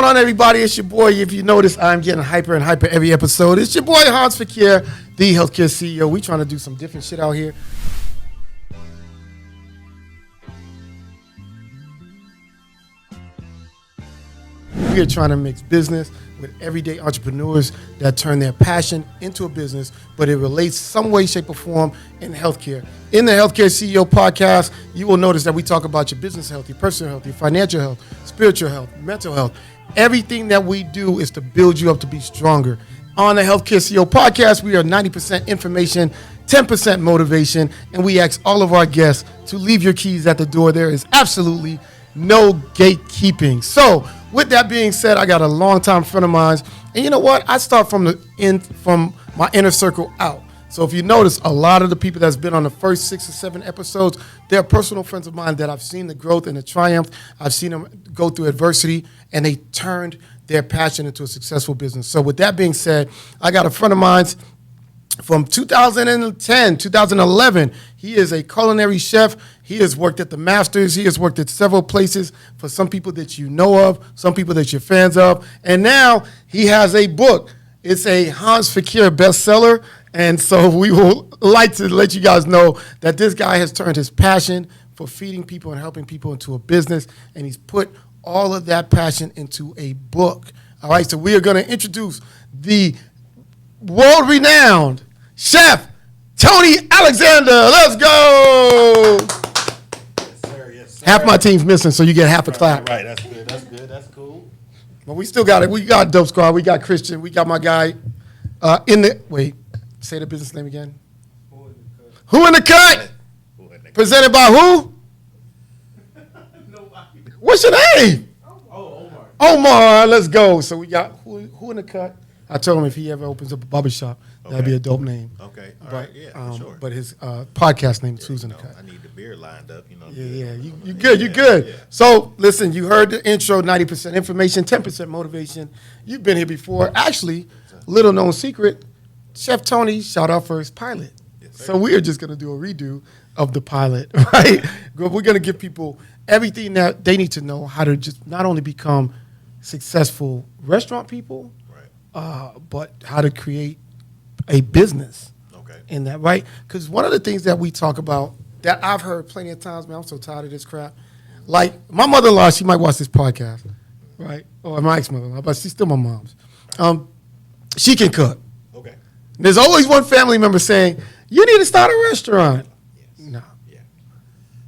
on, everybody? It's your boy. If you notice, I'm getting hyper and hyper every episode. It's your boy, Hans Fakir, the healthcare CEO. We trying to do some different shit out here. We are trying to mix business with everyday entrepreneurs that turn their passion into a business, but it relates some way, shape, or form in healthcare. In the Healthcare CEO podcast, you will notice that we talk about your business health, your personal health, your financial health, spiritual health, mental health. Everything that we do is to build you up to be stronger. On the Healthcare CEO podcast, we are 90% information, 10% motivation, and we ask all of our guests to leave your keys at the door. There is absolutely no gatekeeping. So, with that being said, I got a longtime friend of mine, and you know what? I start from my inner circle out. So if you notice, a lot of the people that's been on the first 6 or 7 episodes, they're personal friends of mine that I've seen the growth and the triumph. I've seen them go through adversity, and they turned their passion into a successful business. So with that being said, I got a friend of mine from 2010, 2011. He is a culinary chef. He has worked at the Masters. He has worked at several places for some people that you know of, some people that you're fans of. And now he has a book. It's a Hans Fakir bestseller. And so we will like to let you guys know that this guy has turned his passion for feeding people and helping people into a business. And he's put all of that passion into a book. All right, so we are going to introduce the world-renowned chef, Tony Alexander. Let's go. Yes, sir. Yes, sir. Half my team's missing, so you get half a clap. Right. That's good. That's good. That's cool. But we still got it. We got Dope Squad. We got Christian. We got my guy say the business name again. Who in the Cut? Presented by who? Nobody. What's your name? Omar. Omar. Let's go. So we got who in the Cut? I told him if he ever opens up a barbershop, that'd be a dope name. Okay. All But, right. Yeah, for sure. But his podcast name is Who's in the Cut. I need the beer lined up. You know. Yeah. You good. You good. Yeah. So listen, you heard the intro. 90% information, 10% motivation. You've been here before. Actually, little known secret, Chef Tony shot our first pilot. Yes, sir. So we are just going to do a redo of the pilot, right? We're going to give people everything that they need to know how to just not only become successful restaurant people, Right. but how to create a business Okay. in that, right? Because one of the things that we talk about that I've heard plenty of times, man, I'm so tired of this crap. Like my mother-in-law, she might watch this podcast, right? Or my ex-mother-in-law, but she's still my mom's. She can cook. Okay. There's always one family member saying, you need to start a restaurant. Yes. No. Yeah.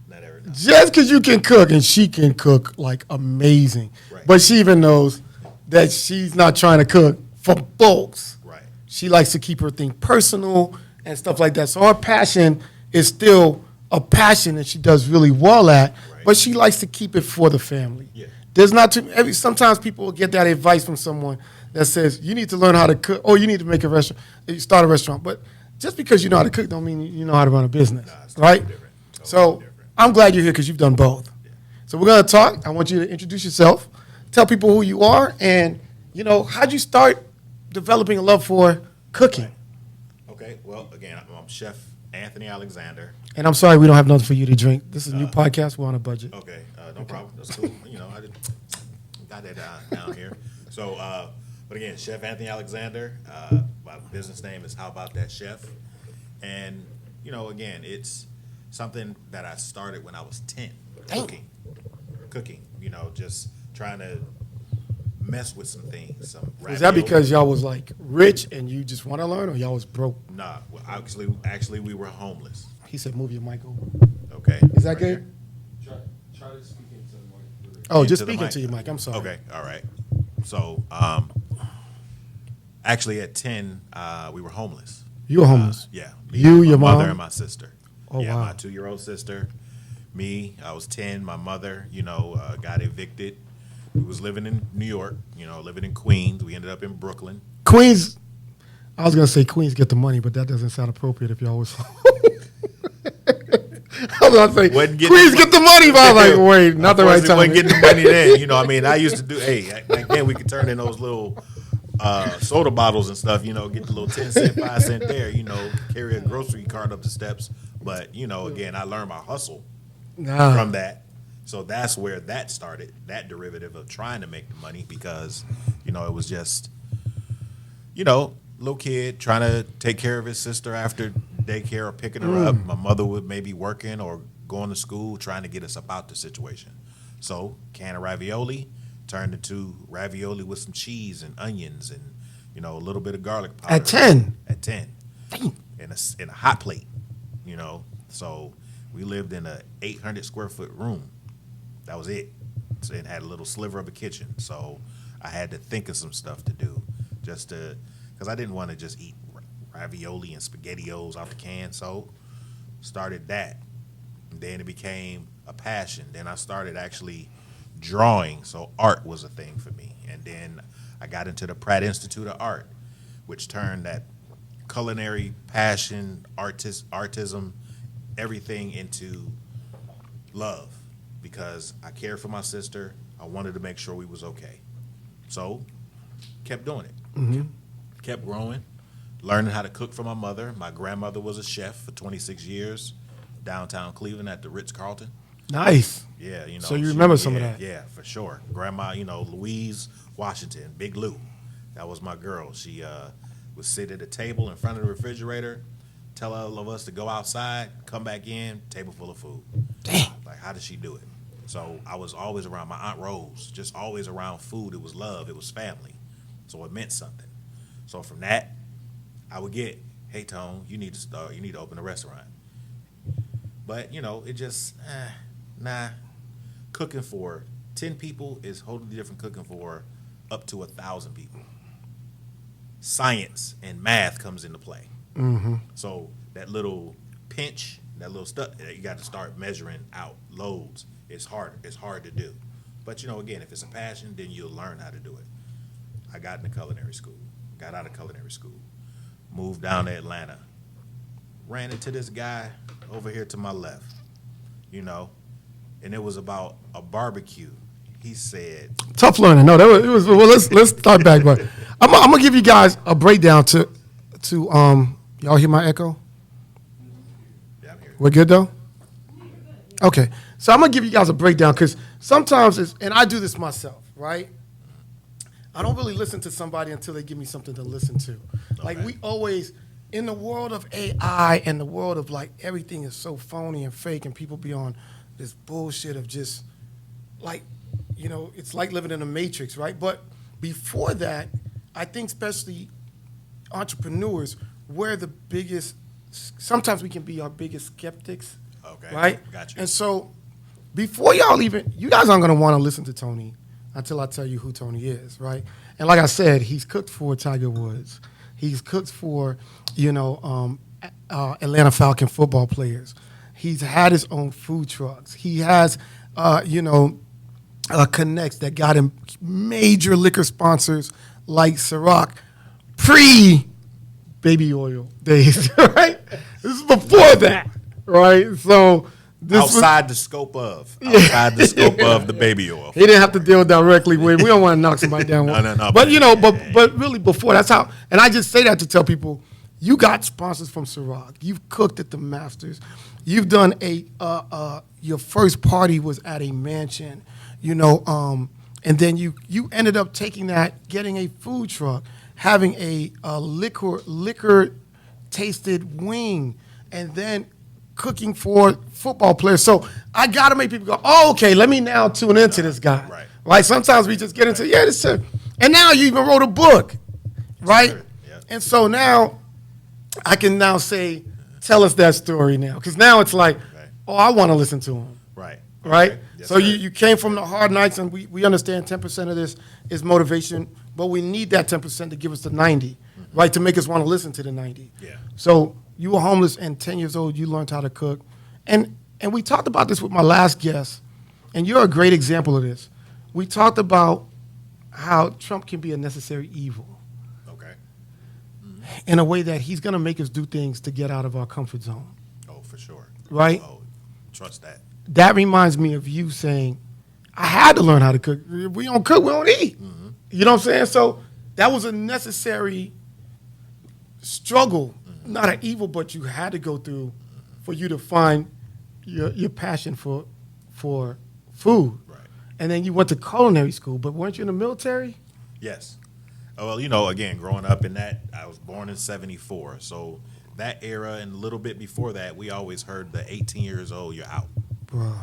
Not every time. Just because you can cook, and she can cook like amazing. Right. But she even knows that she's not trying to cook for folks. Right. She likes to keep her thing personal and stuff like that. So her passion is still a passion that she does really well at, Right. but she likes to keep it for the family. Yeah. There's not too sometimes people will get that advice from someone that says you need to learn how to cook or you need to make a restaurant, you start a restaurant. But just because you know how to cook don't mean you know how to run a business, Nah, it's totally right? different. Totally So different. I'm glad you're here because you've done both. Yeah. So we're going to talk. I want you to introduce yourself, tell people who you are, and, how'd you start developing a love for cooking? Okay. Well, again, I'm Chef Anthony Alexander. And I'm sorry we don't have nothing for you to drink. This is a new podcast. We're on a budget. Okay. No problem. That's cool. I got that down here. So, but again, Chef Anthony Alexander. My business name is How About That Chef, and again, it's something that I started when I was 10. Cooking. Just trying to mess with some things. Is that because y'all was like rich and you just want to learn, or y'all was broke? Nah. Well, actually, we were homeless. He said, "Move your mic over." Okay. Is that Right good? here. Try to speak into the mic. Oh, just Into the speak mic. into your mic. I'm sorry. Okay, all right. So, actually, at 10, we were homeless. You were homeless. Yeah. You, your my mother, mom? and my sister. Oh, yeah, wow. my 2-year-old sister. Me, I was 10. My mother, got evicted. We was living in New York, living in Queens. We ended up in Brooklyn. Queens. I was gonna say Queens get the money, but that doesn't sound appropriate if y'all was. I was gonna say Wasn't getting Queens the- get the money, but I was like, wait, not the right Unfortunately, time. wasn't getting the money then. I used to do, back then we could turn in those little soda bottles and stuff, get the little 10 cent, 5 cent there, carry a grocery cart up the steps. But, again, I learned my hustle Nah. from that. So that's where that started, that derivative of trying to make the money because, it was just, little kid trying to take care of his sister after daycare or picking her up. My mother would maybe working or going to school trying to get us up out the situation. So can of ravioli turned into ravioli with some cheese and onions and, a little bit of garlic powder. At 10? At 10. In a hot plate, So we lived in a 800 square foot room. That was it. So it had a little sliver of a kitchen. So I had to think of some stuff to do because I didn't want to just eat ravioli and SpaghettiOs out the can. So started that. And then it became a passion. Then I started actually drawing. So art was a thing for me. And then I got into the Pratt Institute of Art, which turned that culinary passion, artism, everything into love. Because I cared for my sister. I wanted to make sure we was okay. So, kept doing it. Kept growing, learning how to cook for my mother. My grandmother was a chef for 26 years, downtown Cleveland at the Ritz-Carlton. Nice. Yeah, So you remember some of that? Yeah, for sure. Grandma, Louise Washington, Big Lou. That was my girl. She would sit at a table in front of the refrigerator, tell all of us to go outside, come back in, table full of food. Damn. Like, how did she do it? So I was always around my Aunt Rose, just always around food. It was love. It was family. So it meant something. So from that, I would get, hey, Tone, you need to open a restaurant. But, it just, nah. Cooking for 10 people is wholly different cooking for up to 1,000 people. Science and math comes into play. So that little pinch, that little stuff, you got to start measuring out loads. It's hard to do. But, again, if it's a passion, then you'll learn how to do it. I got into culinary school. Got out of culinary school. Moved down to Atlanta. Ran into this guy over here to my left, and it was about a barbecue. He said, Tough learning. No, it was. Well, let's start back. But I'm gonna give you guys a breakdown to y'all hear my echo? yeah, I'm here. We're good though? Okay. So I'm gonna give you guys a breakdown because sometimes and I do this myself, right? I don't really listen to somebody until they give me something to listen to. Like we always, in the world of AI and the world of like everything is so phony and fake and people be on this bullshit of just like, it's like living in a matrix, right? But before that, I think especially entrepreneurs, we're the biggest, sometimes we can be our biggest skeptics, Okay. right? Got you. And so before y'all even, you guys aren't going to want to listen to Tony until I tell you who Tony is, right? And like I said, he's cooked for Tiger Woods. He's cooked for, Atlanta Falcon football players. He's had his own food trucks. He has, connects that got him major liquor sponsors like Ciroc pre-baby oil days, right? This is before that, right? So this outside the scope of the baby oil. he didn't have to deal directly with. We don't want to knock somebody down. No. But but really before that's how. And I just say that to tell people, you got sponsors from Ciroc. You've cooked at the Masters. You've done your first party was at a mansion, and then you ended up taking that, getting a food truck, having a liquor tasted wing, and then cooking for football players. So I got to make people go, oh, okay, let me now tune into this guy. Right. Like sometimes we just get into, this is, and now you even wrote a book, right? Sure. Yeah. And so now I can now say, tell us that story now. Because now it's like, oh, I want to listen to him. Right. Right? Okay. Yes, So sir. you came from the hard nights, and we understand 10% of this is motivation, but we need that 10% to give us the 90, right, to make us want to listen to the 90. Yeah. So you were homeless, and 10 years old, you learned how to cook. And we talked about this with my last guest, and you're a great example of this. We talked about how Trump can be a necessary evil Okay. in a way that he's going to make us do things to get out of our comfort zone, Oh, for sure. right? Oh, trust that. That reminds me of you saying, I had to learn how to cook. If we don't cook, we don't eat. You know what I'm saying? So that was a necessary struggle, not an evil, but you had to go through for you to find your passion for food. Right. And then you went to culinary school, but weren't you in the military? Yes. Well, again, growing up in that, I was born in 74. So that era and a little bit before that, we always heard the 18 years old, you're out. Bro.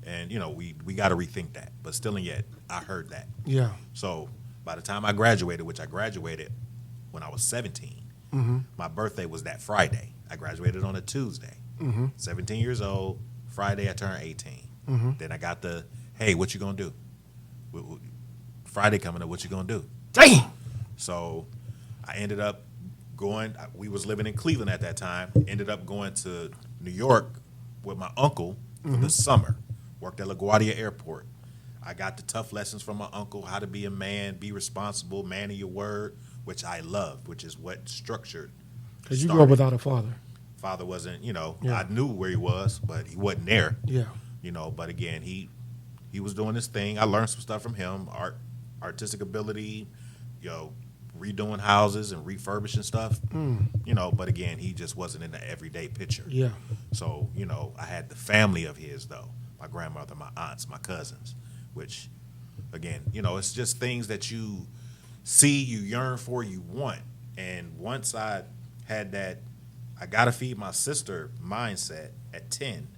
And, we got to rethink that. But still and yet, I heard that. Yeah. So by the time I graduated, which I graduated when I was 17, my birthday was that Friday. I graduated on a Tuesday. 17 years old, Friday I turned 18. Then I got the, hey, what you going to do? Friday coming up, what you going to do? Dang. So I ended up going, we was living in Cleveland at that time, ended up going to New York with my uncle for the summer. Worked at LaGuardia Airport. I got the tough lessons from my uncle, how to be a man, be responsible, man of your word, which I loved, which is what structured. Because you grew up without a father. Father wasn't, Yeah. I knew where he was, but he wasn't there. Yeah. But again, he was doing his thing. I learned some stuff from him, artistic ability, redoing houses and refurbishing stuff. But again, he just wasn't in the everyday picture. Yeah. So, I had the family of his, though. My grandmother, my aunts, my cousins, which, again, it's just things that you see, you yearn for, you want. And once I had that, I got to feed my sister mindset at 10.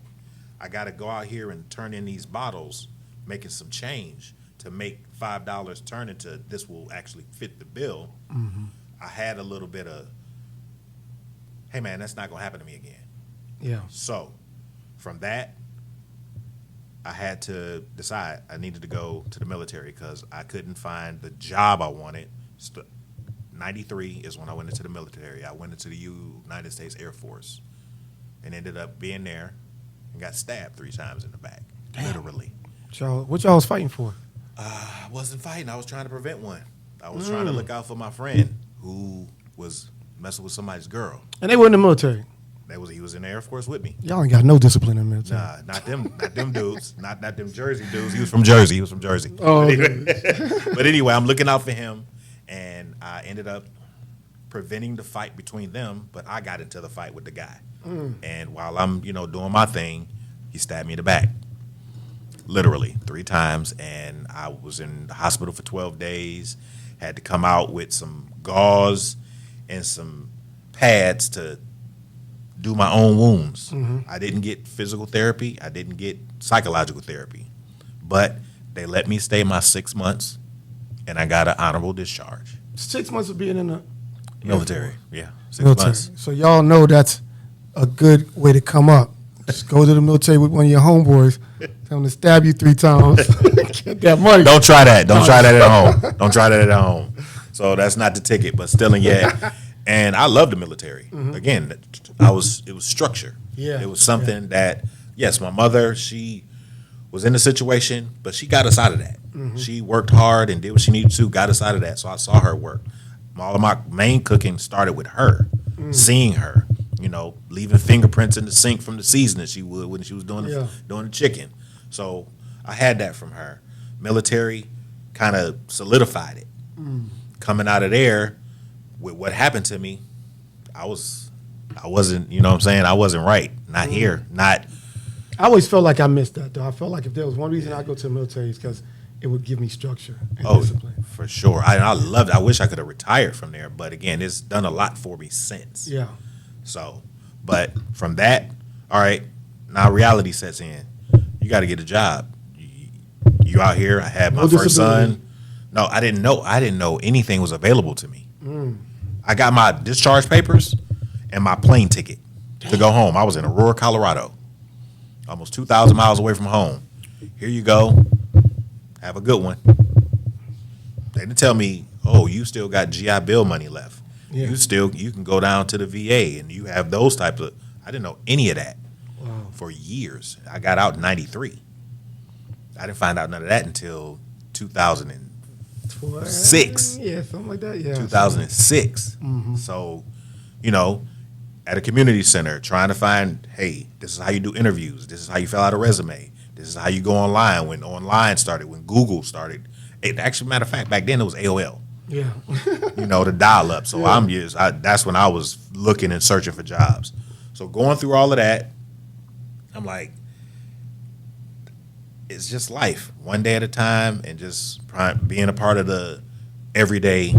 I got to go out here and turn in these bottles, making some change to make $5 turn into this will actually fit the bill. I had a little bit of, hey, man, that's not going to happen to me again. Yeah. So from that, I had to decide I needed to go to the military because I couldn't find the job I wanted. 93 is when I went into the military. I went into the United States Air Force and ended up being there and got stabbed 3 times in the back, literally. What y'all was fighting for? I wasn't fighting. I was trying to prevent one. I was trying to look out for my friend who was messing with somebody's girl. And they were in the military. He was in the Air Force with me. Y'all ain't got no discipline in the military. Nah, not them dudes. Not them Jersey dudes. He was from Jersey. Oh, But anyway, I'm looking out for him, and I ended up preventing the fight between them, but I got into the fight with the guy. And while I'm, doing my thing, he stabbed me in the back. Literally 3 times, and I was in the hospital for 12 days, had to come out with some gauze and some pads to do my own wounds. I didn't get physical therapy. I didn't get psychological therapy. But they let me stay my 6 months, and I got an honorable discharge. 6 months of being in the Military, yeah, 6 military. months. So y'all know that's a good way to come up. Just go to the military with one of your homeboys, tell them to stab you 3 times, get that money. Don't try that. Don't try that at home. Don't try that at home. So that's not the ticket, but still and yet. And I love the military. Again, it was structure. Yeah. It was something that, yes, my mother, she was in a situation, but she got us out of that. She worked hard and did what she needed to, got us out of that. So I saw her work. All of my main cooking started with her, seeing her, leaving fingerprints in the sink from the seasoning she would when she was doing the chicken. So I had that from her. Military kind of solidified it. Coming out of there, with what happened to me, I wasn't, I wasn't right. Not here. Not. I always felt like I missed that, though. I felt like if there was one reason I go to the military, it's because it would give me structure and discipline. For sure. I loved it. I wish I could have retired from there. But again, it's done a lot for me since. Yeah. So, but from that, all right, now reality sets in. You got to get a job. You out here. I had my first son. No, I didn't know anything was available to me. I got my discharge papers and my plane ticket to go home. I was in Aurora, Colorado, almost 2,000 miles away from home. Here you go. Have a good one. They didn't tell me, oh, you still got GI Bill money left. Yeah. You can go down to the VA and you have those types of. I didn't know any of that for years. I got out in '93. I didn't find out none of that until 2006. Yeah, something like that. Yeah. 2006. So, at a community center, trying to find, hey, this is how you do interviews. This is how you fill out a resume. This is how you go online. When online started, when Google started. Actually, matter of fact, back then it was AOL. Yeah. The dial up. So that's when I was looking and searching for jobs. So going through all of that, I'm like, it's just life, one day at a time, and just being a part of the everyday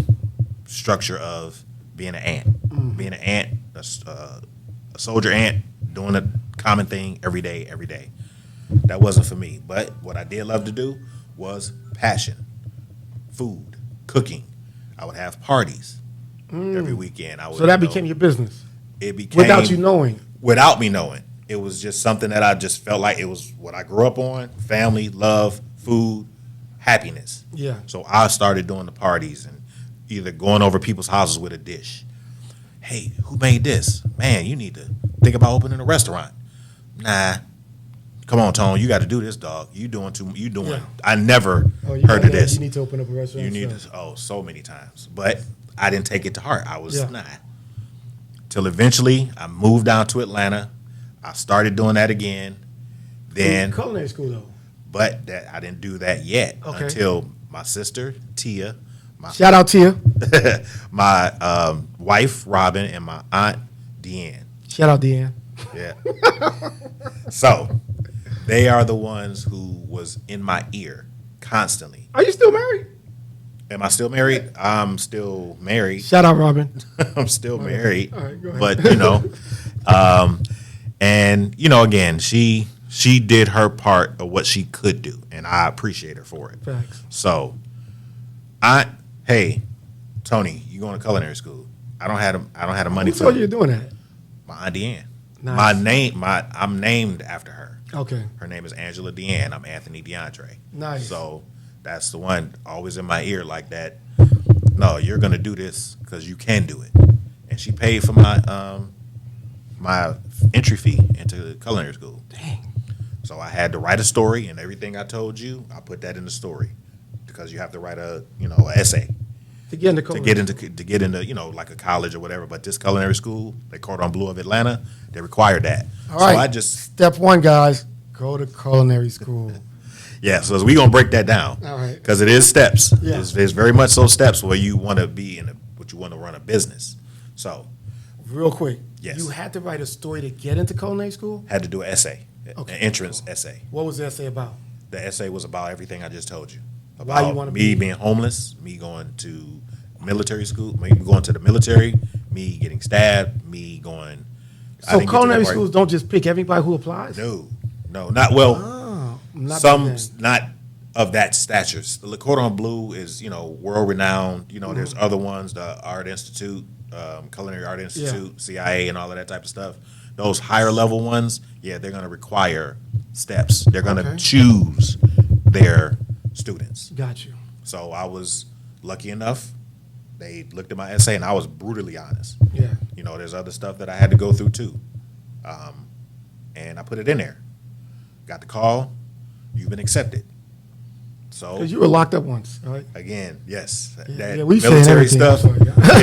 structure of being an ant, being an ant, a soldier ant, doing a common thing every day, every day. That wasn't for me. But what I did love to do was passion, food, cooking. I would have parties every weekend. I would, So that became your business it became without you knowing. Without me knowing. It was just something that I just felt like it was what I grew up on: family, love, food, happiness. Yeah. So I started doing the parties and either going over people's houses with a dish. Hey, who made this? Man, you need to think about opening a restaurant. Nah. Come on, Tone. You got to do this, dog. You doing. Yeah. I never You heard of this. You need to open up a restaurant. You need to. So many times. But I didn't take it to heart. I was not. Till eventually I moved down to Atlanta. I started doing that again. Then culinary school though. But that I didn't do that yet until my sister Tia, shout out Tia, my wife Robin, and my aunt Deanne. Shout out Deanne. Yeah. So they are the ones who was in my ear constantly. Are you still married? Am I still married? I'm still married. Shout out Robin. I'm still married. All right, go ahead. But and again, she did her part of what she could do, and I appreciate her for it. Facts. So, hey, Tony, you going to culinary school? I don't have the money Who for told you you're doing that? my Aunt Deanne. Nice. I'm named after her. Okay. Her name is Angela Deanne. I'm Anthony DeAndre. Nice. So that's the one always in my ear like that. No, you're gonna do this because you can do it. And she paid for my my entry fee into culinary school. Dang. So I had to write a story, and everything I told you, I put that in the story because you have to write an essay To get into to culinary. get into like a college or whatever. But this culinary school, they Cordon Bleu of Atlanta, they require that. All right. So I just Step one, guys, go to culinary school. yeah. So we gonna break that down. All right. Because it is steps. Yeah. There's very much so steps where you want to be what you want to run a business. So Real quick. Yes. You had to write a story to get into culinary school? had to do an essay, Okay. an entrance essay. What was the essay about? The essay was about everything I just told you. Why you About wanna me be- being homeless, me going to military school, me going to the military, me getting stabbed, me going. I So didn't get to that culinary part. schools don't just pick everybody who applies? No, not well. Oh, not Some big then. not of that stature. The Le Cordon Bleu is world renowned. There's other ones, the Art Institute, Culinary Art Institute, CIA, and all of that type of stuff. Those higher level ones, yeah, they're going to require steps. They're going to Okay. choose their students. Got you. So I was lucky enough. They looked at my essay, and I was brutally honest. Yeah. There's other stuff that I had to go through too, and I put it in there. Got the call. You've been accepted. So Because you were locked up once, right? again, yes, Yeah, that yeah, we saying military everything, I'm stuff. sorry.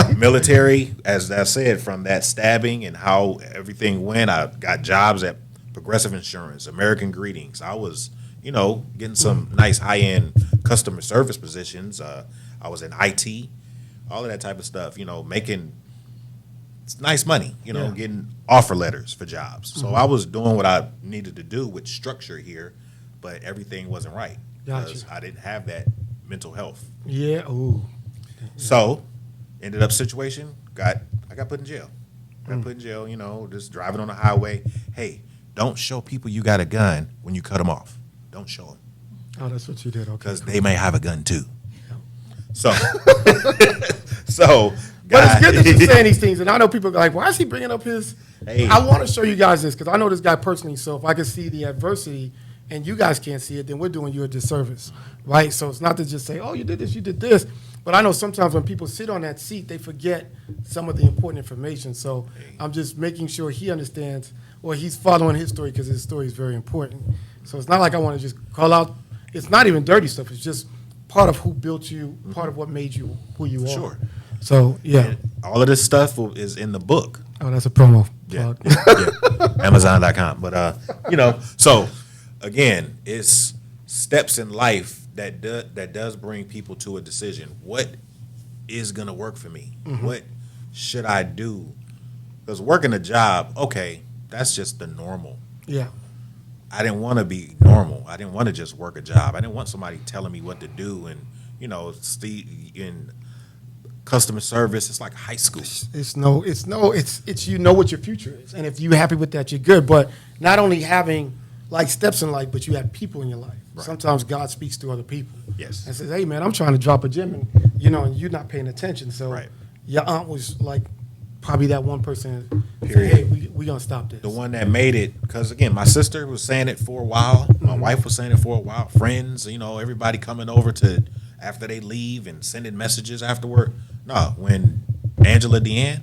Yeah, military. As I said, from that stabbing and how everything went, I got jobs at Progressive Insurance, American Greetings. I was, getting some nice high end customer service positions. I was in IT, all of that type of stuff. Making nice money. Yeah. Getting offer letters for jobs. So I was doing what I needed to do with structure here, but everything wasn't right. Gotcha. Because I didn't have that mental health. Yeah. Ooh. So, ended up situation, I got put in jail. Got put in jail, just driving on the highway. Hey, don't show people you got a gun when you cut them off. Don't show them. Oh, that's what you did. Okay. Because they may have a gun too. So, But it's good that you're saying these things, and I know people are like, "Why is he bringing up his?" Hey. I want to show you guys this because I know this guy personally. So if I can see the adversity and you guys can't see it, then we're doing you a disservice, right? So it's not to just say, "Oh, you did this, you did this," but I know sometimes when people sit on that seat, they forget some of the important information. So I'm just making sure he understands, or he's following his story because his story is very important. So it's not like I want to just call out. It's not even dirty stuff. It's just part of who built you, part of what made you who you are. Sure. So yeah. And all of this stuff is in the book. Oh, that's a promo. Yeah, plug. yeah. Amazon.com. But so again, it's steps in life that does bring people to a decision. What is gonna work for me? What should I do? Because working a job, okay, that's just the normal. Yeah. I didn't want to be normal. I didn't want to just work a job. I didn't want somebody telling me what to do. And, in customer service, it's like high school. It's you know what your future is, and if you're happy with that, you're good. But not only having like steps in life, but you have people in your life. Right. Sometimes God speaks to other people. Yes. And says, "Hey, man, I'm trying to drop a gem, and and you're not paying attention." So Right. your aunt was like probably that one person. That said, Period. hey, we gonna stop this. The one that made it, because again, my sister was saying it for a while. My wife was saying it for a while. Friends, everybody coming over to after they leave and sending messages afterward. No, when Angela Deanne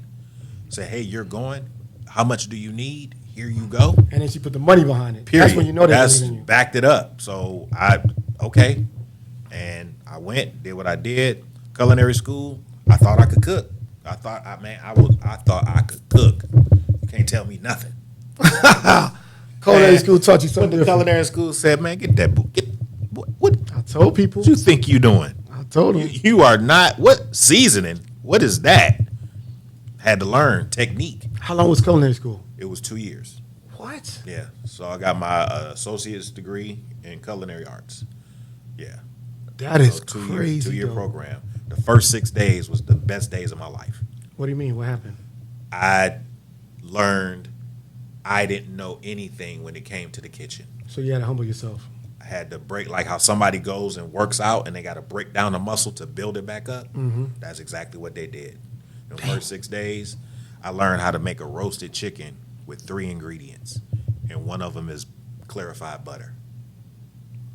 said, "Hey, you're going. How much do you need? Here you go." And then she put the money behind it. Period. That's when you know That's they're in you. backed it up. So okay, and I went, did what I did. Culinary school. I thought I could cook. I thought I could cook. You can't tell me nothing. Culinary Man, school taught you But something the different. culinary school said, "Man, get that book. What I told people. you think you doing? I told them. You are not. What seasoning? What is that?" Had to learn technique. How long was culinary school? It was 2 years. What? Yeah. So I got my associate's degree in culinary arts. Yeah. That is So crazy. two-year though. program. The first 6 days was the best days of my life. What do you mean? What happened? I learned I didn't know anything when it came to the kitchen. So you had to humble yourself. I had to break, like how somebody goes and works out and they got to break down the muscle to build it back up. Mm-hmm. That's exactly what they did. The first 6 days, I learned how to make a roasted chicken with 3 ingredients, and one of them is clarified butter.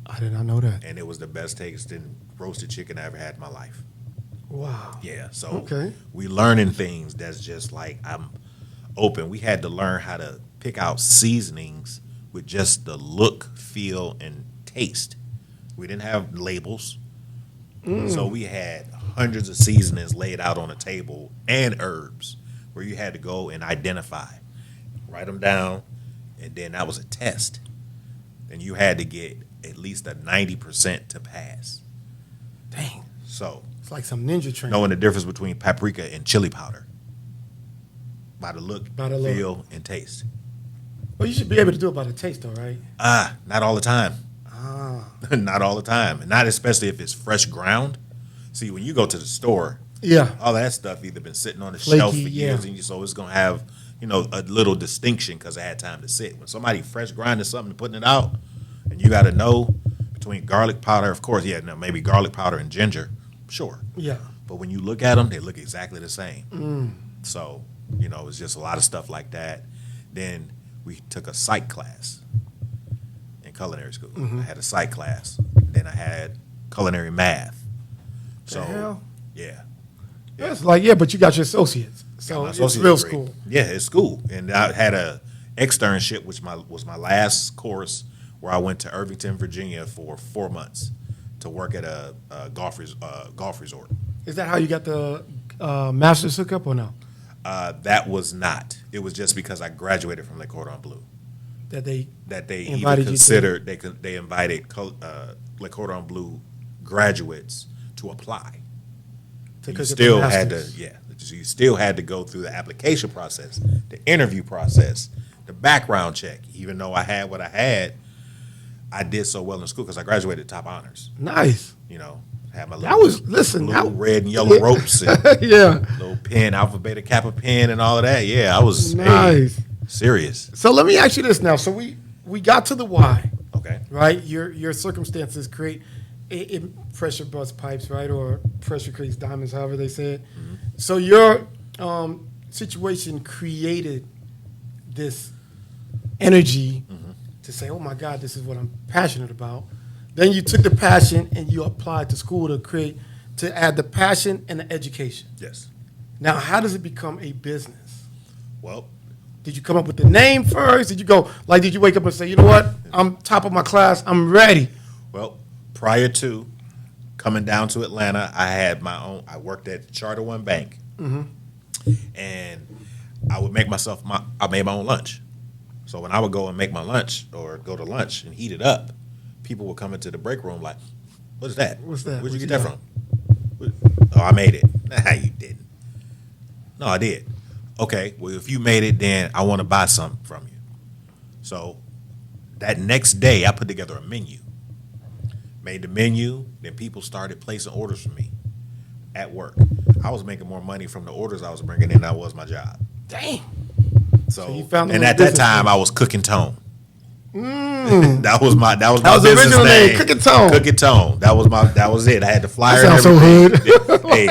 I did not know that. And it was the best tasting roasted chicken I ever had in my life. Wow. Yeah, so Okay. we learning things that's just like I'm open. We had to learn how to pick out seasonings with just the look, feel, and taste. We didn't have labels. So we had hundreds of seasonings laid out on a table and herbs where you had to go and identify, write them down, and then that was a test. And you had to get at least a 90% to pass. Dang. So It's like some ninja training. knowing the difference between paprika and chili powder by the look, By the look. feel, and taste. Well, you should be able to do it by the taste, though, right? Not all the time. Ah. Not all the time. And not especially if it's fresh ground. See, when you go to the store, Yeah. all that stuff either been sitting on the Flaky, shelf for years, yeah. and so it's going to have, a little distinction because it had time to sit. When somebody fresh grinding something and putting it out, and you got to know between garlic powder, of course, maybe garlic powder and ginger, sure. Yeah. But when you look at them, they look exactly the same. So, it's just a lot of stuff like that. Then we took a psych class in culinary school. I had a psych class. Then I had culinary math. So, hell? yeah. It's like, but you got your associates. So My it's associate's real degree. school. Yeah, it's school. And I had a externship, which was my last course, where I went to Irvington, Virginia for 4 months to work at a golf resort. Is that how you got the master's hookup or no? That was not. It was just because I graduated from Le Cordon Bleu That they that they Invited even you to- considered. They invited Le Cordon Bleu graduates to apply. to You cook up the still had to, masters. you still had to go through the application process, the interview process, the background check. Even though I had what I had, I did so well in school because I graduated top honors. Nice. Had my That was listen. little That, red and yellow ropes and yeah. little pen, alpha, beta, kappa pen, and all of that. Yeah, I was Nice. serious. So let me ask you this now. So we got to the why, Okay. right? Your circumstances create pressure bust pipes, right? Or pressure creates diamonds, however they say it. So your situation created this energy to say, oh my God, this is what I'm passionate about. Then you took the passion and you applied to school to add the passion and the education. Yes. Now, how does it become a business? Well, Did you come up with the name first? Did you wake up and say, you know what? I'm top of my class. I'm ready. prior to coming down to Atlanta, I had my own. I worked at Charter One Bank, and I would make myself I made my own lunch. So when I would go and make my lunch or go to lunch and heat it up, people would come into the break room like, "What is that? What's that? Where'd you What get you that from?" "Oh, I made it." "Nah, you didn't." "No, I did." "Okay, well, if you made it, then I want to buy some from you." So that next day, I put together a menu. Made the menu, then people started placing orders for me at work. I was making more money from the orders I was bringing in than I was my job. Dang. So you found and the at that business time, plan. I was Cooking Tone. that was my That was the business original name, name. Cooking Tone. Cooking Tone. That was it. I had the flyer. That and sounds so everything. hood. Hey,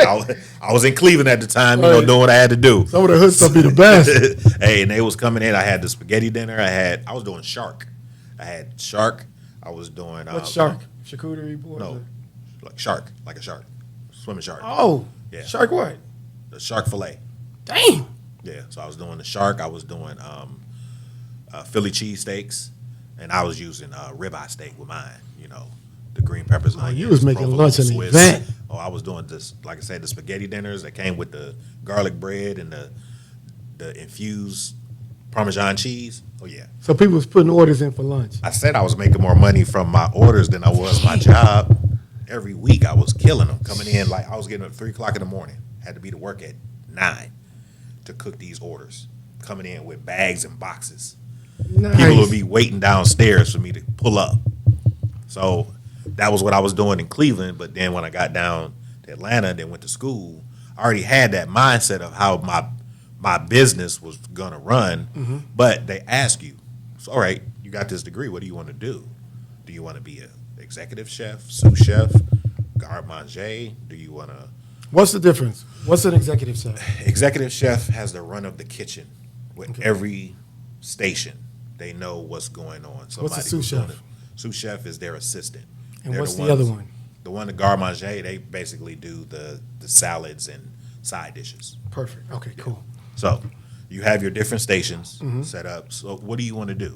I was in Cleveland at the time, Right. doing what I had to do. Some of the hood stuff be the best. Hey, and they was coming in. I had the spaghetti dinner. I was doing shark. I had shark. I was doing What shark? Charcuterie board? No, like shark, like a shark, swimming shark. Oh, Yeah. Shark what? The shark fillet. Dang. Yeah, so I was doing the shark. I was doing Philly cheesesteaks, and I was using ribeye steak with mine. The green peppers, onions. you was making provolone, lunch an Swiss. event. Oh, I was doing this, like I said, the spaghetti dinners that came with the garlic bread and the infused Parmesan cheese. Oh yeah. So people was putting orders in for lunch. I said I was making more money from my orders than I was my job. Every week I was killing them, coming in like I was getting up at 3 o'clock in the morning. Had to be to work at 9 to cook these orders. Coming in with bags and boxes. Nice. People would be waiting downstairs for me to pull up. So that was what I was doing in Cleveland. But then when I got down to Atlanta, then went to school, I already had that mindset of how my business was gonna run. Mm-hmm. But they ask you, so, all right, you got this degree. What do you want to do? Do you want to be an executive chef, sous chef, garde manger? Do you want to? What's the difference? What's an executive chef? Executive chef has the run of the kitchen with every station. They know what's going on. What's a sous who's doing chef? it. Sous chef is their assistant. And They're what's the ones- other one? The one, the garde manger, they basically do the salads and side dishes. Perfect. Okay, cool. So you have your different stations Mm-hmm. set up. So what do you want to do?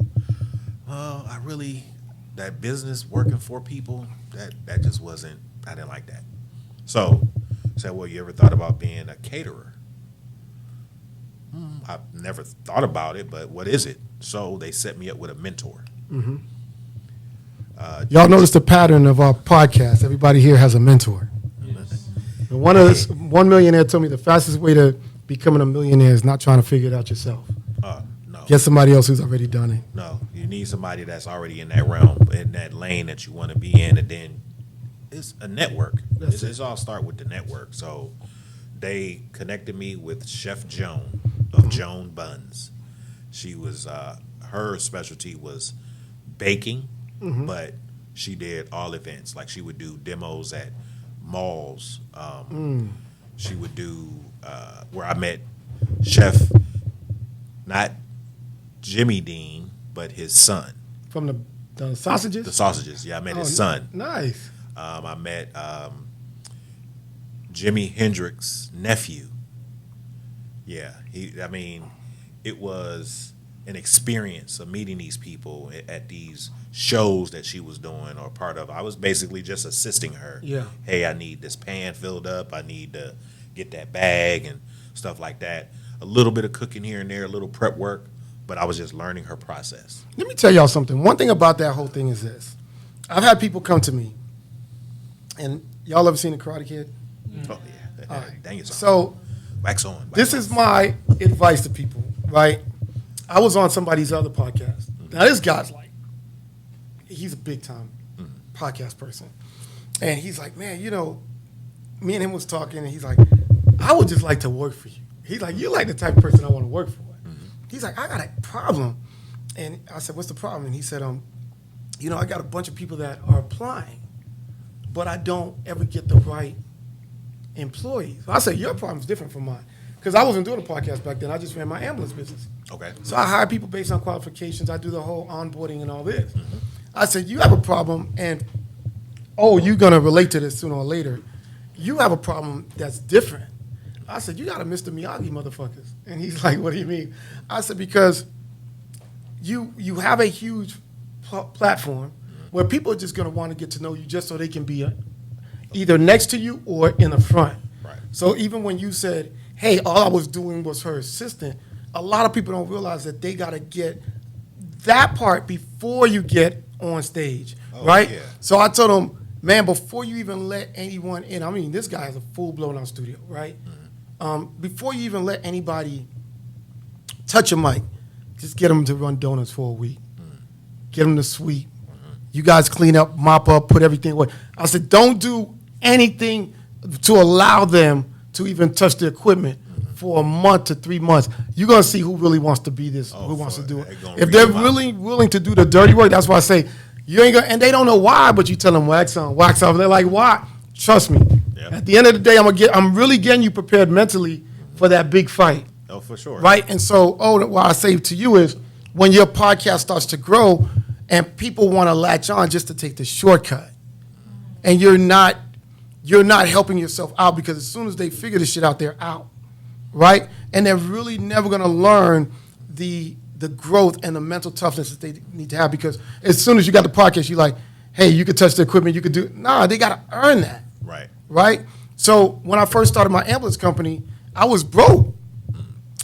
That business working for people, that just wasn't, I didn't like that. So I said, well, you ever thought about being a caterer? I've never thought about it, but what is it? So they set me up with a mentor. Y'all notice the pattern of our podcast. Everybody here has a mentor. And one millionaire told me the fastest way to becoming a millionaire is not trying to figure it out yourself. No. Get somebody else who's already done it. No, you need somebody that's already in that realm, in that lane that you want to be in, and then it's a network. It's all start with the network. So they connected me with Chef Joan of Joan Buns. She was her specialty was baking, but she did all events. Like she would do demos at malls. She would do where I met Chef, not Jimmy Dean, but his son. From the sausages? The sausages. Yeah, I met his son. Nice. I met Jimi Hendrix's nephew. Yeah, it was an experience of meeting these people at these shows that she was doing or part of. I was basically just assisting her. Yeah. Hey, I need this pan filled up. I need to get that bag and stuff like that. A little bit of cooking here and there, a little prep work, but I was just learning her process. Let me tell y'all something. One thing about that whole thing is this. I've had people come to me, and y'all ever seen The Karate Kid? Oh, yeah. All right. Dang it. So Wax on. Wax this on. is my advice to people, right? I was on somebody's other podcast. Now this guy's like, he's a big time podcast person. And he's like, man, me and him was talking, and he's like, I would just like to work for you. He's like, you're like the type of person I want to work for. He's like, I got a problem. And I said, what's the problem? And he said, I got a bunch of people that are applying, but I don't ever get the right employees. So I said, your problem's different from mine. Because I wasn't doing a podcast back then. I just ran my ambulance business. Okay. So I hire people based on qualifications. I do the whole onboarding and all this. I said, you have a problem, and, you're going to relate to this sooner or later. You have a problem that's different. I said, you got a Mr. Miyagi, motherfuckers. And he's like, what do you mean? I said, because you have a huge platform where people are just going to want to get to know you just so they can be either next to you or in the front. Right. So even when you said, hey, all I was doing was her assistant, a lot of people don't realize that they got to get that part before you get on stage, right? Yeah. So I told them, man, before you even let anyone in, I mean, this guy has a full blown out studio, right? Before you even let anybody touch a mic, just get them to run donuts for a week. get them to sweep. You guys clean up, mop up, put everything away. I said, don't do anything to allow them to even touch the equipment for a month to 3 months. You're going to see who really wants to be this, who wants to do it. If they're really willing to do the dirty work, that's why I say, you ain't gonna, and they don't know why, but you tell them wax on, wax off. They're like, why? Trust me. Yep. At the end of the day, I'm really getting you prepared mentally for that big fight. Oh, for sure. Right? And so, what I say to you is, when your podcast starts to grow and people want to latch on just to take the shortcut, and you're not helping yourself out, because as soon as they figure this shit out, they're out. Right? And they're really never going to learn the growth and the mental toughness that they need to have, because as soon as you got the podcast, you're like, hey, you could touch the equipment, you could do. Nah, they got to earn that. Right. Right? So when I first started my ambulance company, I was broke.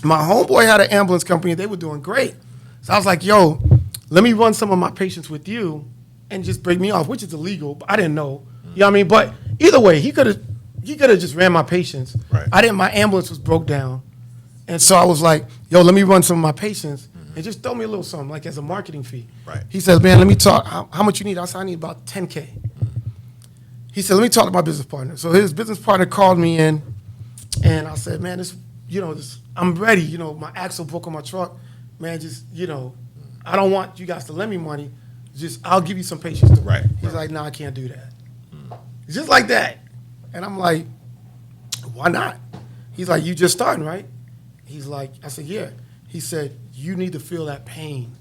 My homeboy had an ambulance company. They were doing great. So I was like, yo, let me run some of my patients with you and just break me off, which is illegal, but I didn't know. You know what I mean? But either way, he could have just ran my patients. Right. My ambulance was broke down. And so I was like, yo, let me run some of my patients and just throw me a little something, like as a marketing fee. Right. He says, man, let me talk. How much you need? I said, I need about $10K. He said, let me talk to my business partner. So his business partner called me in, and I said, man, I'm ready. My axle broke on my truck. Man, I don't want you guys to lend me money. I'll give you some patients. Right. He's like, no, I can't do that. Just like that. And I'm like, why not? He's like, you just starting, right? He's like, I said, yeah. He said, you need to feel that pain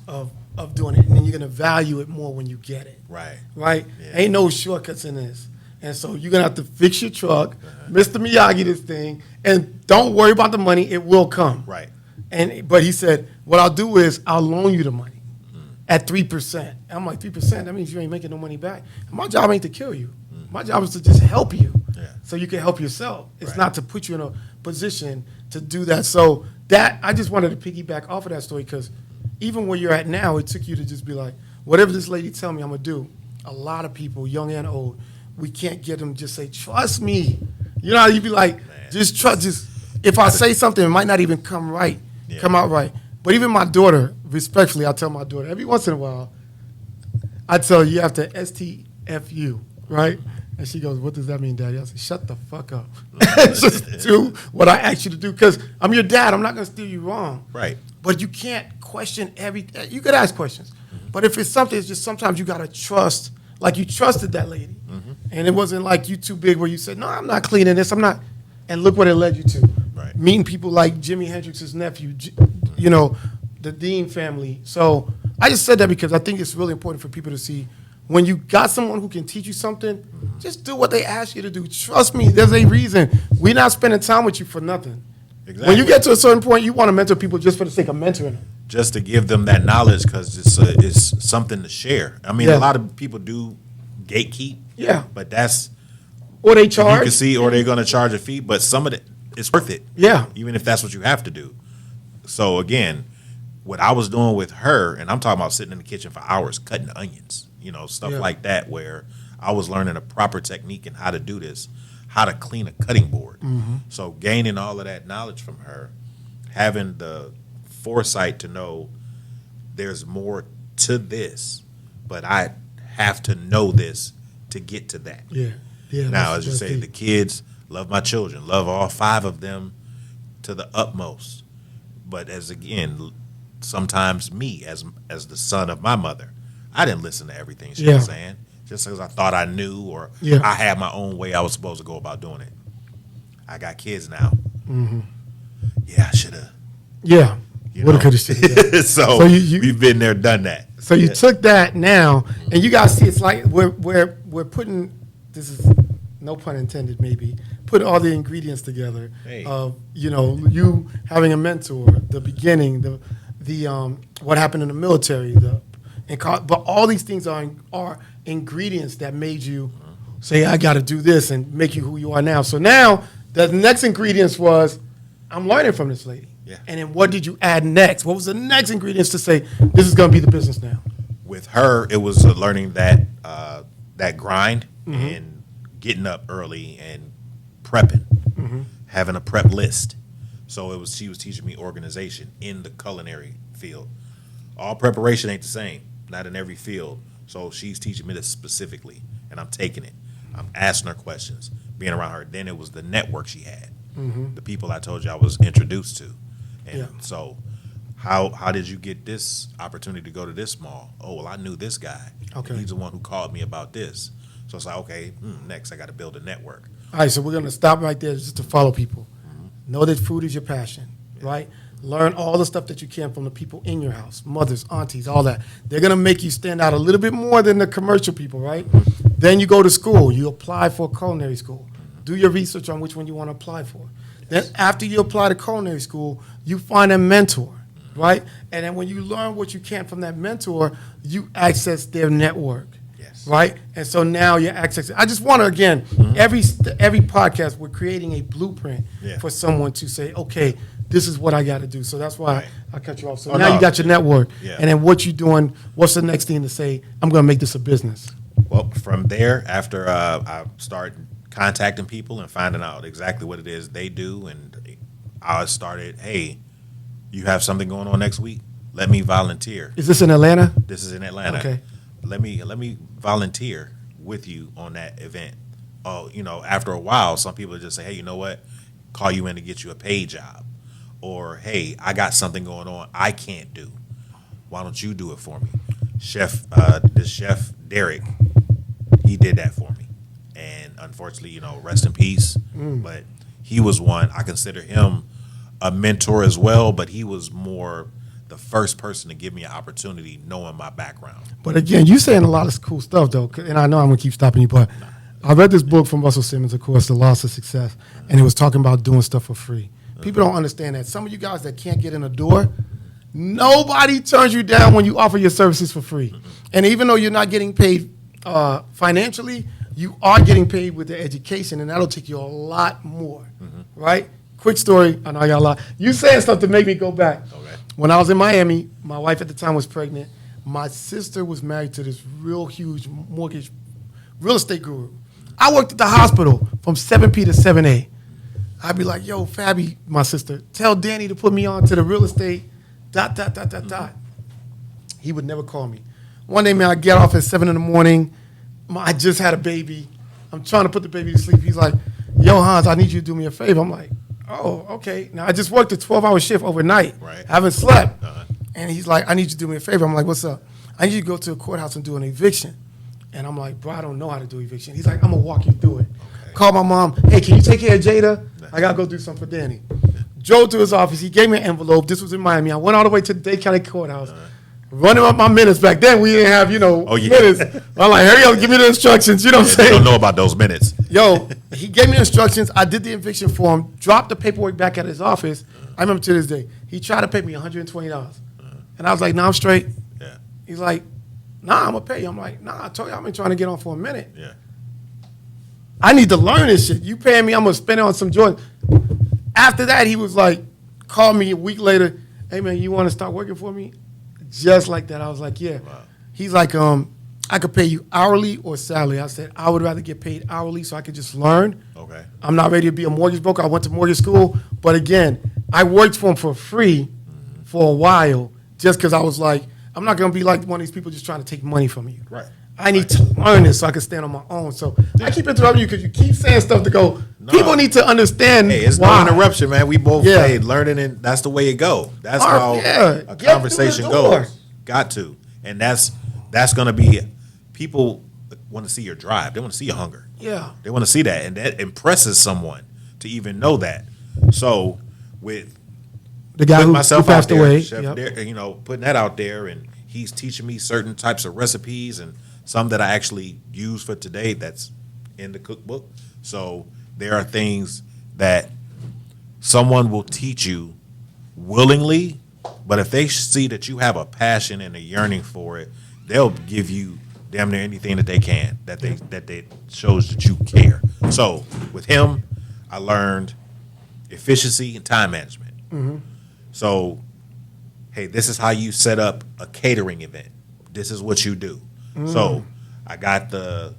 of doing it, and then you're going to value it more when you get it. Right. Right? Yeah. Ain't no shortcuts in this. And so you're going to have to fix your truck, Mr. Miyagi this thing, and don't worry about the money. It will come. Right. But he said, what I'll do is I'll loan you the money at 3%. And I'm like, 3%? That means you ain't making no money back. My job ain't to kill you. My job is to just help you so you can help yourself. It's not to put you in a position to do that. So I just wanted to piggyback off of that story, because even where you're at now, it took you to just be like, whatever this lady tell me I'm going to do. A lot of people, young and old, we can't get them to just say, trust me. You know how you be like, just trust. If I say something, it might not even come out right. But even my daughter, respectfully, I tell my daughter, every once in a while, I tell her, you have to STFU, right? And she goes, what does that mean, Daddy? I say, shut the fuck up. Just do what I ask you to do, because I'm your dad. I'm not going to steer you wrong. Right. But you can't question everything. You could ask questions. But if it's something, it's just sometimes you got to trust, like you trusted that lady. And it wasn't like you too big where you said, no, I'm not cleaning this. I'm not. And look what it led you to. Right. Meeting people like Jimi Hendrix's nephew, the Dean family. So I just said that because I think it's really important for people to see, when you got someone who can teach you something, just do what they ask you to do. Trust me, there's a reason. We're not spending time with you for nothing. Exactly. When you get to a certain point, you want to mentor people just for the sake of mentoring them. Just to give them that knowledge, because it's something to share. I mean, a lot of people do gatekeep. Yeah. But that's, Or they you charge. can see, or they're going to charge a fee, but some of it, it's worth it. Yeah. Even if that's what you have to do. So again, what I was doing with her, and I'm talking about sitting in the kitchen for hours cutting onions, stuff like that, where I was learning a proper technique and how to do this, how to clean a cutting board. So gaining all of that knowledge from her, having the foresight to know there's more to this, but I have to know this to get to that. Yeah. Now, as you say, the kids, love my children, love all 5 of them to the utmost. But sometimes me, as the son of my mother, I didn't listen to everything she was saying, just because I thought I knew, or I had my own way I was supposed to go about doing it. I got kids now. Yeah, I should have. Yeah. Woulda, coulda, shoulda. So we've been there, done that. So you took that now, and you guys see, it's like we're putting, this is no pun intended, maybe, put all the ingredients together of you having a mentor, the beginning, the what happened in the military, but all these things are ingredients that made you say, I got to do this, and make you who you are now. So now the next ingredients was, I'm learning from this lady. Yeah. And then what did you add next? What was the next ingredients to say, this is going to be the business now? With her, it was learning that grind and getting up early and prepping, having a prep list. So she was teaching me organization in the culinary field. all preparation ain't the same, not in every field. So she's teaching me this specifically, and I'm taking it. I'm asking her questions, being around her. Then it was the network she had, the people I told you I was introduced to. And Yeah. so how did you get this opportunity to go to this mall? Oh, well, I knew this guy. Okay. He's the one who called me about this. So it's like, okay, next I got to build a network. All right, so we're going to stop right there just to follow people. Know that food is your passion, right? Learn all the stuff that you can from the people in your house, mothers, aunties, all that. They're going to make you stand out a little bit more than the commercial people, right? Then you go to school. You apply for culinary school. Do your research on which one you want to apply for. Then after you apply to culinary school, you find a mentor, right? And then when you learn what you can from that mentor, you access their network. Yes. Right? And so now you're accessing. I just want to, again, every podcast, we're creating a blueprint for someone to say, okay, this is what I got to do. So that's why I cut you off. So now you got your network. Yeah. And then what you doing, what's the next thing to say, I'm going to make this a business? Well, from there, after I start contacting people and finding out exactly what it is they do, and I started, hey, you have something going on next week? Let me volunteer. Is this in Atlanta? This is in Atlanta. Okay. Let me volunteer with you on that event. Oh, after a while, some people just say, hey, you know what? Call you in to get you a paid job. Or, hey, I got something going on I can't do. Why don't you do it for me? This chef, Derek, he did that for me. And unfortunately, rest in peace. But he was one, I consider him a mentor as well, but he was more the first person to give me an opportunity knowing my background. But again, you saying a lot of cool stuff, though, and I know I'm going to keep stopping you, but I read this book from Russell Simmons, of course, The Loss of Success, and he was talking about doing stuff for free. People don't understand that. Some of you guys that can't get in the door, nobody turns you down when you offer your services for free. And even though you're not getting paid financially, you are getting paid with the education, and that'll take you a lot more, right? Quick story. I know I got a lot. You saying stuff to make me go back. Okay. When I was in Miami, my wife at the time was pregnant. My sister was married to this real huge real estate guru. I worked at the hospital from 7P to 7A. I'd be like, yo, Fabby, my sister, tell Danny to put me on to the real estate, ... He would never call me. One day, man, I get off at 7 in the morning. I just had a baby. I'm trying to put the baby to sleep. He's like, yo, Hans, I need you to do me a favor. I'm like, oh, okay. Now, I just worked a 12-hour shift overnight. Right. I haven't slept. And he's like, I need you to do me a favor. I'm like, what's up? I need you to go to a courthouse and do an eviction. And I'm like, bro, I don't know how to do eviction. He's like, I'm going to walk you through it. Okay. Call my mom. Hey, can you take care of Jada? I got to go do something for Danny. Drove to his office. He gave me an envelope. This was in Miami. I went all the way to the Dade County Courthouse. Running up my minutes. Back then, we didn't have, minutes. I'm like, hurry up, give me the instructions. You know what I'm saying? You don't know about those minutes. Yo, he gave me the instructions. I did the eviction form, dropped the paperwork back at his office. I remember to this day. He tried to pay me $120. And I was like, nah, I'm straight. Yeah. He's like, nah, I'm going to pay you. I'm like, nah, I told you I've been trying to get on for a minute. Yeah. I need to learn this shit. You paying me, I'm going to spend it on some joints. After that, he was like, called me a week later. Hey, man, you want to start working for me? Just like that. I was like, yeah. Wow. He's like, I could pay you hourly or salary. I said, I would rather get paid hourly so I could just learn. Okay. I'm not ready to be a mortgage broker. I went to mortgage school. But again, I worked for him for free for a while just because I was like, I'm not going to be like one of these people just trying to take money from you. Right. I need to learn this so I can stand on my own. So I keep interrupting you because you keep saying stuff to go, people need to understand Hey, it's why. no interruption, man. We both learning, and that's the way it go. That's how a Get conversation through the door. goes. Got to. And that's going to be, people want to see your drive. They want to see your hunger. Yeah. They want to see that, and that impresses someone to even know that. So with The guy putting who myself passed out there, away. Chef Yep. Derek, putting that out there, and he's teaching me certain types of recipes and some that I actually use for today that's in the cookbook. So there are things that someone will teach you willingly, but if they see that you have a passion and a yearning for it, they'll give you damn near anything that they can, that they shows that you care. So with him, I learned efficiency and time management. So, hey, this is how you set up a catering event. This is what you do. So I got the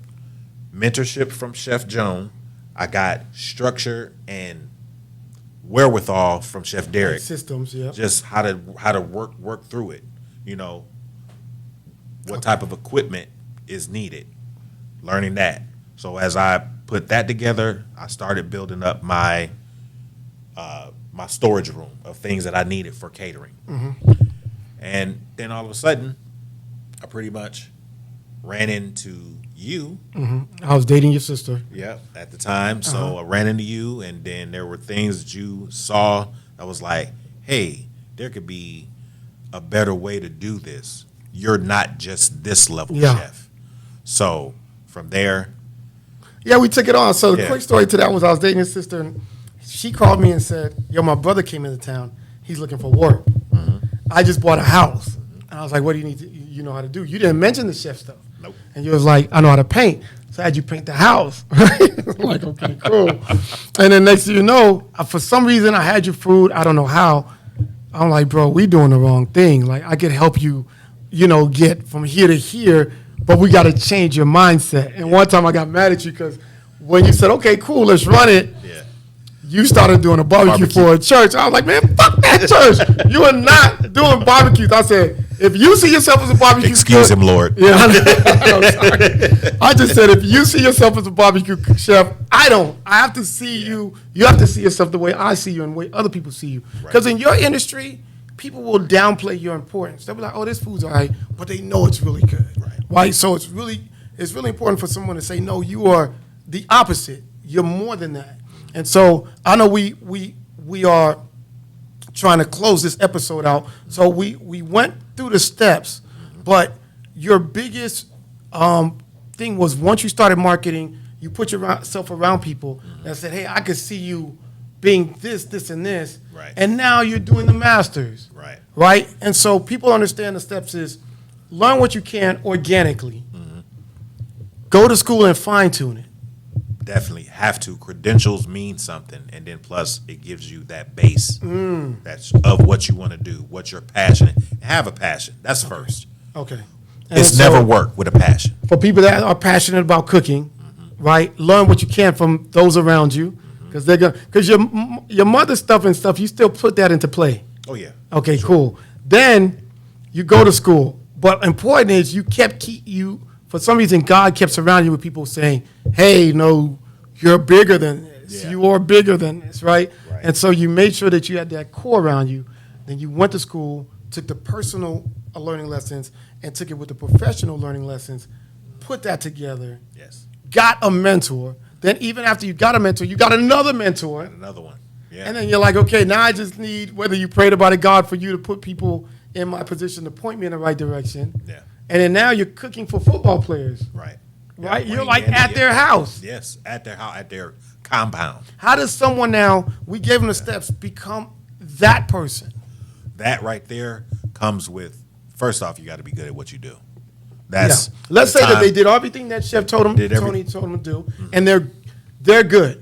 mentorship from Chef Joan. I got structure and wherewithal from Chef Derek. Systems, yeah. Just how to work through it. you know, what type of equipment is needed, learning that. So as I put that together, I started building up my my storage room of things that I needed for catering. And then all of a sudden, I pretty much ran into you. I was dating your sister. Yeah, at the time. So I ran into you, and then there were things that you saw that was like, hey, there could be a better way to do this. You're not just this level chef. So from there. Yeah, we took it on. So the Yeah. quick story to that was I was dating his sister, and she called me and said, yo, my brother came into town. He's looking for work. I just bought a house. And I was like, what do you need to, you know how to do? You didn't mention the chef stuff. Nope. And you was like, I know how to paint. So I had you paint the house. I'm like, okay, cool. And then next thing you know, for some reason I had your food. I don't know how. I'm like, bro, we doing the wrong thing. Like, I could help you, you know, get from here to here, but we got to change your mindset. And one time I got mad at you because when you said, okay, cool, let's run it, you started doing a barbecue for a church. I was like, man, fuck that church. You are not doing barbecues. I said, if you see yourself as a barbecue Excuse cook, him, Lord. Yeah, I'm sorry. I just said, if you see yourself as a barbecue chef, I don't. I have to see you. You have to see yourself the way I see you and the way other people see you. Because in your industry, people will downplay your importance. They'll be like, oh, this food's all right, but they know it's really good. Right? So it's really important for someone to say, no, you are the opposite. You're more than that. And so I know we are trying to close this episode out. So we went through the steps, but your biggest thing was once you started marketing, you put yourself around people that said, hey, I could see you being this, this, and this. Right. And now you're doing the masters. Right. Right? And so people understand the steps is learn what you can organically. Go to school and fine-tune it. Definitely have to. Credentials mean something, and then plus it gives you that base that's of what you want to do, what you're passionate. Have a passion. That's first. Okay. It's so never work with a passion. For people that are passionate about cooking, right? Learn what you can from those around you, because your mother's stuff and stuff. You still put that into play. Oh yeah. Okay, cool. Then you go to school, but important is for some reason God kept surrounding you with people saying, "Hey, no, you're bigger than this. Yeah. You are bigger than this, right?" Right. And so you made sure that you had that core around you. Then you went to school, took the personal learning lessons, and took it with the professional learning lessons. Put that together. Yes. Got a mentor. Then even after you got a mentor, you got another mentor. Another one. Yeah. And then you're like, okay, now I just need, whether you prayed about it, God, for you to put people in my position to point me in the right direction. Yeah. And then now you're cooking for football players. Right. Right? Yeah, You're Wayne like Manning, at their house. Yes, at their house, at their compound. How does someone now, we gave them the steps, become that person? That right there comes with, first off, you got to be good at what you do. That's Let's the say that time- they did everything that Chef told them, Tony told them to do, and they're good.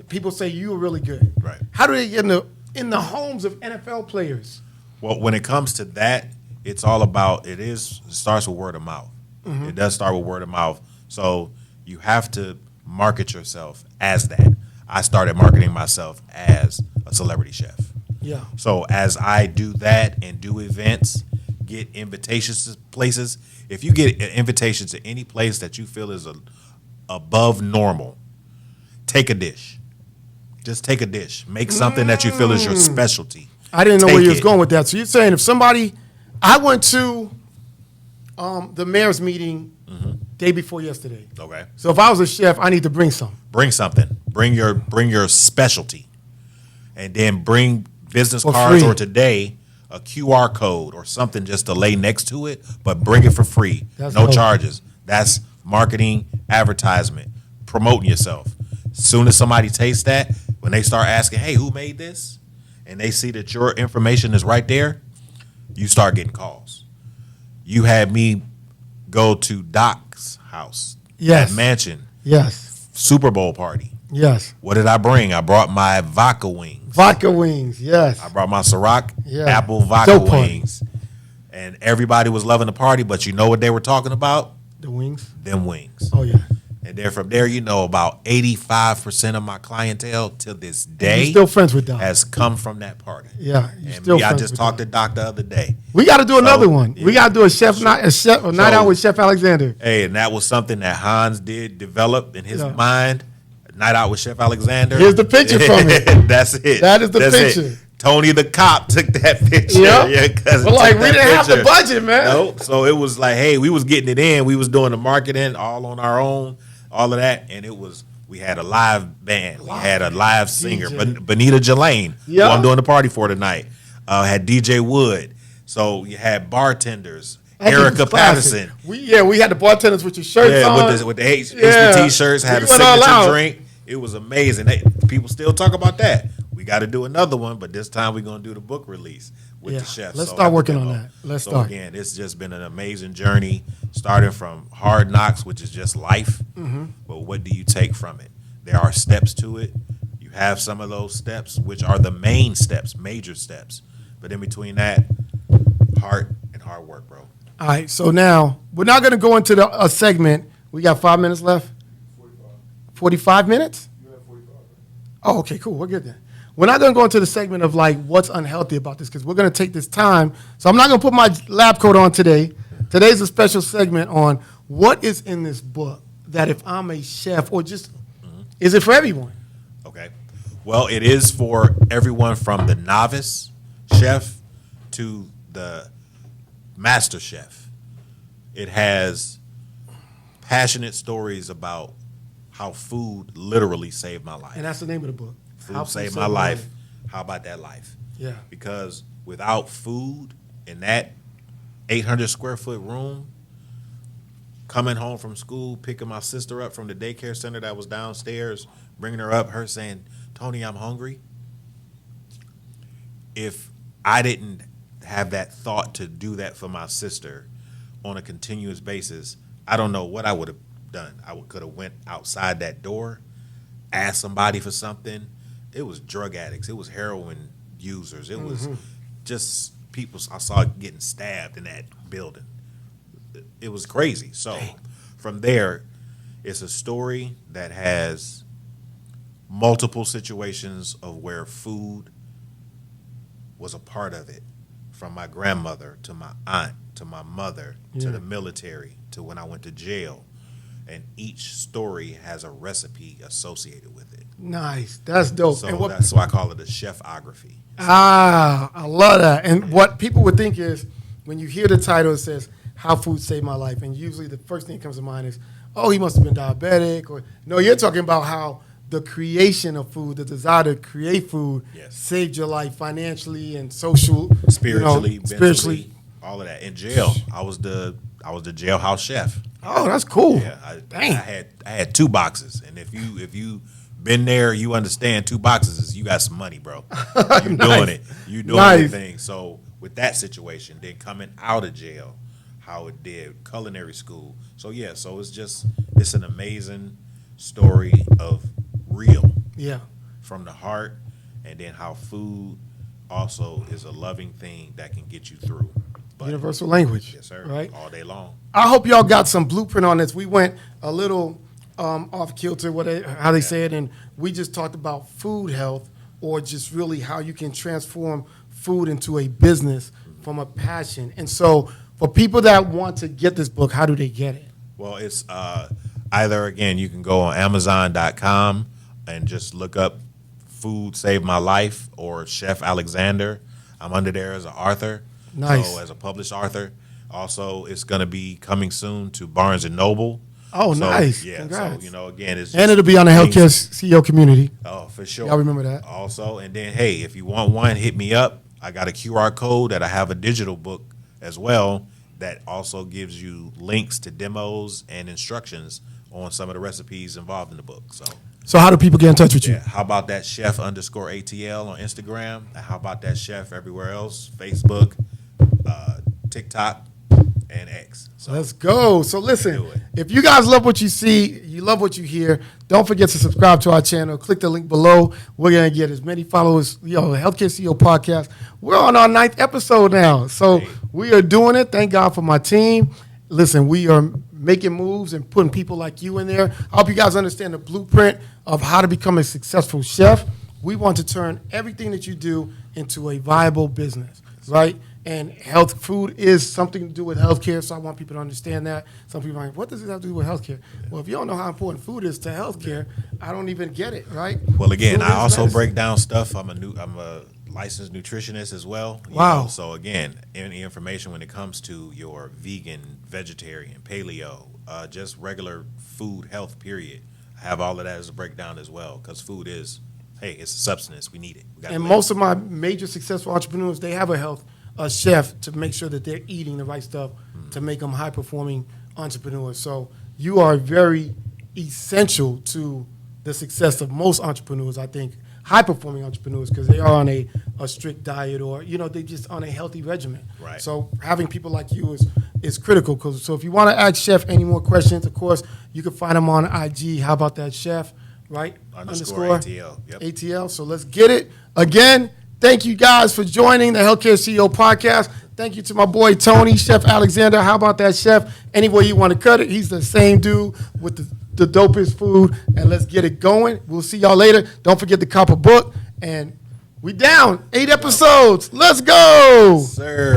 People say you are really good. Right. How do they get in the homes of NFL players? Well, when it comes to that, it's all about, it starts with word of mouth. It does start with word of mouth. So you have to market yourself as that. I started marketing myself as a celebrity chef. Yeah. So as I do that and do events, get invitations to places, if you get an invitation to any place that you feel is above normal, take a dish. Just take a dish. Make something that you feel is your specialty. I didn't know where Take you was it. going with that. So you're saying if somebody, I went to the mayor's meeting day before yesterday. Okay. So if I was a chef, I need to bring some. Bring something. Bring your specialty, and then bring business For cards free. or today a QR code or something just to lay next to it, but bring it for free. That's No dope. charges. That's marketing, advertisement, promoting yourself. As soon as somebody tastes that, when they start asking, "Hey, who made this?" and they see that your information is right there, you start getting calls. You had me go to Doc's house, Yes. at Mansion, Yes. Super Bowl party. Yes. What did I bring? I brought my vodka wings. Vodka wings. Yes. I brought my Ciroc Yeah. apple vodka Dope party. wings. And everybody was loving the party, but you know what they were talking about? The wings. Them wings. Oh yeah. And then from there, about 85% of my clientele to this day You're still friends with Doc. has come from that party. Yeah, you're And still I friends just with talked Doc. to Doc the other day. We got to do another one. yeah. We got to do a night out with Chef Alexander. Hey, and that was something that Hans did develop in his mind. Night out with Chef Alexander. Here's the picture from it. That's it. That is the That's picture. It. Tony the cop took that picture. Yep. Yeah, because But like, we didn't have the budget, man. No, so it was like, hey, we was getting it in. We was doing the marketing all on our own, all of that, and we had a live band. We had a live singer, DJ. Benita Jelaine, Yeah. who I'm doing the party for tonight. Had DJ Wood. So you had bartenders. That Erica was classic. Patterson. We had the bartenders with your shirts on. With the HB Yeah. t-shirts, had We a went all signature out. drink. It was amazing. People still talk about that. We got to do another one, but this time we're going to do the book release with the chef. Let's start working on that. Let's so start. Again, it's just been an amazing journey, starting from hard knocks, which is just life. Mm-hmm. But what do you take from it? There are steps to it. You have some of those steps, which are the main steps, major steps. But in between that, heart and hard work, bro. All right, so now we're not going to go into a segment. We got 5 minutes left. 45 minutes? You have 45, right? Oh, okay, cool. We're good then. We're not going to go into the segment of like what's unhealthy about this because we're going to take this time. So I'm not going to put my lab coat on today. Today's a special segment on what is in this book that if I'm a chef or just, is it for everyone? Okay. Well, it is for everyone from the novice chef to the master chef. It has passionate stories about how food literally saved my life. And that's the name of the book. Food saved my life. How about that life? Yeah. Because without food in that 800 square foot room, coming home from school, picking my sister up from the daycare center that was downstairs, bringing her up, her saying, Tony, I'm hungry. If I didn't have that thought to do that for my sister on a continuous basis, I don't know what I would have done. Could have went outside that door, asked somebody for something. It was drug addicts. It was heroin users. It was just people I saw getting stabbed in that building. It was crazy. So from there, it's a story that has multiple situations of where food was a part of it, from my grandmother to my aunt to my mother to the military to when I went to jail. And each story has a recipe associated with it. Nice. That's dope. So And what, that's why I call it a chefography. I love that. And what people would think is when you hear the title, it says, How Food Saved My Life. And usually the first thing that comes to mind is, oh, he must have been diabetic. Or no, you're talking about how the creation of food, the desire to create food, saved your life financially and social, Spiritually, spiritually. mentally, all of that. In jail, I was the jailhouse chef. Oh, that's cool. Yeah, I Dang. had 2 boxes, and if you been there, you understand 2 boxes is you got some money, bro. You doing it. You doing anything. So with that situation, then coming out of jail, how it did, culinary school. So yeah, so it's an amazing story of real. Yeah. From the heart, and then how food also is a loving thing that can get you through. But, Universal language. yes, sir. Right? All day long. I hope y'all got some blueprint on this. We went a little off kilter, how they say it, and we just talked about food health, or just really how you can transform food into a business from a passion. And so, for people that want to get this book, how do they get it? Well, it's either, again, you can go on Amazon.com and just look up Food Saved My Life or Chef Alexander. I'm under there as an author. Nice. So as a published author. Also, it's going to be coming soon to Barnes & Noble. Oh, So, nice. Yeah, Congrats. so, again, it's And just it'll be on the things- healthcare CEO community. Oh, for sure. Y'all remember that? Also, and then, hey, if you want one, hit me up. I got a QR code that I have a digital book as well that also gives you links to demos and instructions on some of the recipes involved in the book. So how do people get in touch with you? Yeah, how about that chef_ATL on Instagram? And how about that chef everywhere else? Facebook, TikTok, and X. So Let's go. So listen, Do it. if you guys love what you see, you love what you hear, don't forget to subscribe to our channel. Click the link below. We're going to get as many followers, Healthcare CEO Podcast. We're on our 9th episode now. So Hey. we are doing it. Thank God for my team. Listen, we are making moves and putting people like you in there. I hope you guys understand the blueprint of how to become a successful chef. We want to turn everything that you do into a viable business, right? And health food is something to do with healthcare, so I want people to understand that. Some people are like, what does it have to do with healthcare? Well, if you don't know how important food is to healthcare, I don't even get it, right? Well, again, Food I is also medicine. break down stuff. I'm a licensed nutritionist as well. Wow. So again, any information when it comes to your vegan, vegetarian, paleo, just regular food health, period. I have all of that as a breakdown as well, because food is, hey, it's a substance. We need it. We gotta And live. most of my major successful entrepreneurs, they have a chef to make sure that they're eating the right stuff to make them high-performing entrepreneurs. So you are very essential to the success of most entrepreneurs, I think, high-performing entrepreneurs, because they are on a strict diet or, they just on a healthy regimen. Right. So having people like you is critical. So if you want to ask Chef any more questions, of course, you can find him on IG. How about that, Chef? Right? Underscore ATL. Yep. ATL. So let's get it. Again, thank you guys for joining the Healthcare CEO podcast. Thank you to my boy Tony, Chef Alexander. How about that, Chef? Any way you want to cut it, he's the same dude with the dopest food. And let's get it going. We'll see y'all later. Don't forget to cop a book. And we down 8 episodes. Let's go. Sir.